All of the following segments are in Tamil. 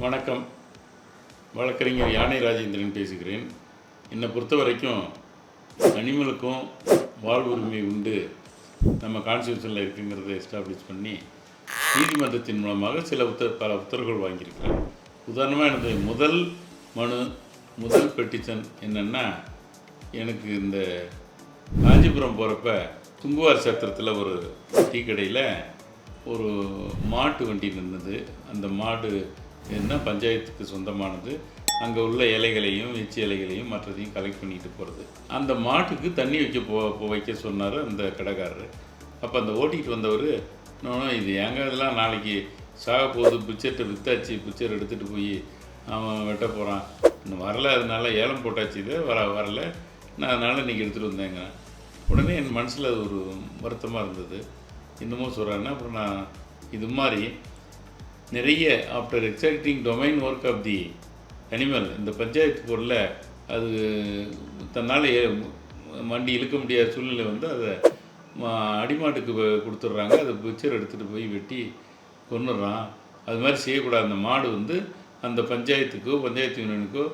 வணக்கம். வழக்கறிஞர் யானை ராஜேந்திரன் பேசுகிறேன். என்னை பொறுத்த வரைக்கும் அனிமலுக்கும் வாழ்வுரிமை உண்டு, நம்ம கான்ஸ்டியூஷனில் இருக்குங்கிறத எஸ்டாப்ளிஷ் பண்ணி நீதிமன்றத்தின் மூலமாக பல உத்தரவுகள் வாங்கியிருக்கிறேன். உதாரணமாக எனது முதல் பெட்டிஷன் என்னென்னா, எனக்கு இந்த காஞ்சிபுரம் போகிறப்ப துங்குவார் சத்திரத்தில் ஒரு டீ கடையில் ஒரு மாட்டு வண்டி நின்றுது. அந்த மாடு என்ன பஞ்சாயத்துக்கு சொந்தமானது. அங்கே உள்ள இலைகளையும் எச்சி இலைகளையும் மற்றதையும் கலெக்ட் பண்ணிட்டு போகிறது. அந்த மாட்டுக்கு தண்ணி வைக்க சொன்னார் அந்த கடைக்காரர். அப்போ அந்த ஓட்டிகிட்டு வந்தவர், இது ஏங்க இதெல்லாம் நாளைக்கு சாக போகுது, பிச்சர்கிட்ட வித்தாச்சு, பிச்சர் எடுத்துகிட்டு போய் அவன் வெட்ட போகிறான், இன்னும் வரலை, அதனால ஏலம் போட்டாச்சு, இதை வரலை, நான் அதனால் இன்றைக்கி எடுத்துகிட்டு வந்தேங்க. உடனே என் மனசில் அது ஒரு வருத்தமாக இருந்தது. இன்னமும் சொல்கிறேன்னா, அப்புறம் நான் இது மாதிரி நிறைய after exacting domain work of the animal, இந்த பஞ்சாயத்து பொருளில் அது தன்னால் வண்டி இழுக்க முடியாத சூழ்நிலை வந்து அதை அடிமாட்டுக்கு கொடுத்துட்றாங்க. அதை பிக்சர் எடுத்துகிட்டு போய் வெட்டி கொன்னுடுறான். அது மாதிரி செய்யக்கூடாது. அந்த மாடு வந்து அந்த பஞ்சாயத்து யூனியனுக்கோ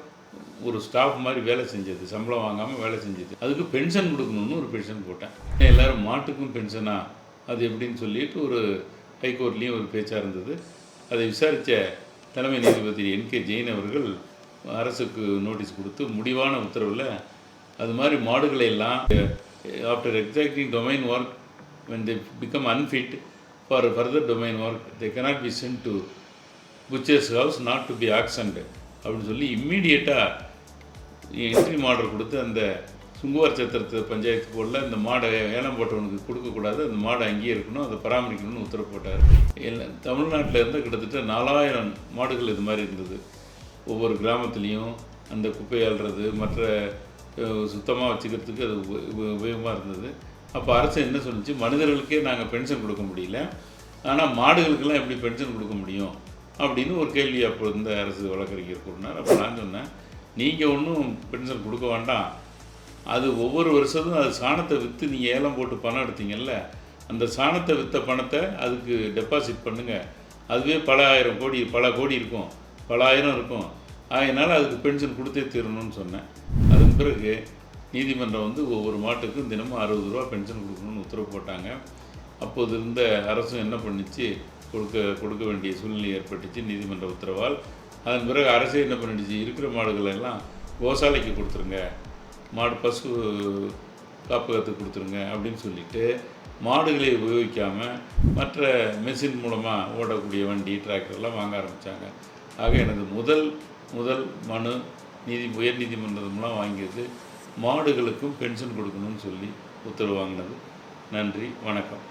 ஒரு ஸ்டாஃப் மாதிரி வேலை செஞ்சது, சம்பளம் வாங்காமல் வேலை செஞ்சது. அதுக்கு பென்ஷன் கொடுக்கணுன்னு ஒரு பென்ஷன் போட்டேன். எல்லோரும் மாட்டுக்கும் பென்ஷனா அது எப்படின்னு சொல்லிட்டு ஒரு ஹைகோர்ட்லேயும் ஒரு பேச்சாக இருந்தது. அதை விசாரித்த தலைமை நீதிபதி என்.கே. ஜெயின் அவர்கள் அரசுக்கு நோட்டீஸ் கொடுத்து முடிவான உத்தரவில் அது மாதிரி மாடுகளை எல்லாம் after exacting domain work when they become unfit for further domain work, they cannot be sent to butcher's house, not to be auctioned அப்படின்னு சொல்லி இம்மீடியட்டாக என்ட்ரி ஆர்டர் கொடுத்து அந்த சுங்குவார் சத்திரத்து பஞ்சாயத்து போர்டில் இந்த மாடை ஏலம் போட்டவனுக்கு கொடுக்கக்கூடாது, அந்த மாடை அங்கேயே இருக்கணும், அதை பராமரிக்கணும்னு உத்தரவு போட்டார். தமிழ்நாட்டில் இருந்து கிட்டத்தட்ட 4000 மாடுகள் இது மாதிரி இருந்தது. ஒவ்வொரு கிராமத்துலேயும் அந்த குப்பை அள்ளுறது, மற்ற சுத்தமாக வச்சுக்கிறதுக்கு அது உபயோகமாக இருந்தது. அப்போ அரசு என்ன சொல்லிச்சு, மனிதர்களுக்கே நாங்கள் பென்ஷன் கொடுக்க முடியல, ஆனால் மாடுகளுக்கெல்லாம் எப்படி பென்ஷன் கொடுக்க முடியும் அப்படின்னு ஒரு கேள்வி அப்போ இருந்த அரசு வழக்கறிஞர் கூறினார். அப்போ நான் சொன்னேன், நீங்கள் ஒன்றும் பென்ஷன் கொடுக்க வேண்டாம், அது ஒவ்வொரு வருஷத்தும் அது சாணத்தை விற்று நீங்கள் ஏலம் போட்டு பணம் எடுத்தீங்கல்ல, அந்த சாணத்தை விற்ற பணத்தை அதுக்கு டெபாசிட் பண்ணுங்கள், அதுவே பல கோடி இருக்கும், பல ஆயிரம் இருக்கும், அதனால் அதுக்கு பென்ஷன் கொடுத்தே தீரணும்னு சொன்னேன். அதன் பிறகு நீதிமன்றம் வந்து ஒவ்வொரு மாட்டுக்கும் தினமும் 60 ரூபா பென்ஷன் கொடுக்கணும்னு உத்தரவு போட்டாங்க. அப்போது இருந்த அரசும் என்ன பண்ணிச்சு, கொடுக்க வேண்டிய சூழ்நிலை ஏற்பட்டுச்சு நீதிமன்ற உத்தரவால். அதன் பிறகு அரசே என்ன பண்ணிடுச்சு, இருக்கிற மாடுகளெல்லாம் கோசாலைக்கு கொடுத்துருங்க, பசு காப்பகத்துக்கு கொடுத்துருங்க அப்படின்னு சொல்லிவிட்டு மாடுகளை உபயோகிக்காமல் மற்ற மெஷின் மூலமாக ஓடக்கூடிய வண்டி, டிராக்டர்லாம் வாங்க ஆரம்பித்தாங்க. ஆக எனது முதல் மனு உயர் நீதிமன்றம் மூலம் வாங்கியது மாடுகளுக்கும் பென்ஷன் கொடுக்கணும்னு சொல்லி உத்தரவு வாங்கினது. நன்றி, வணக்கம்.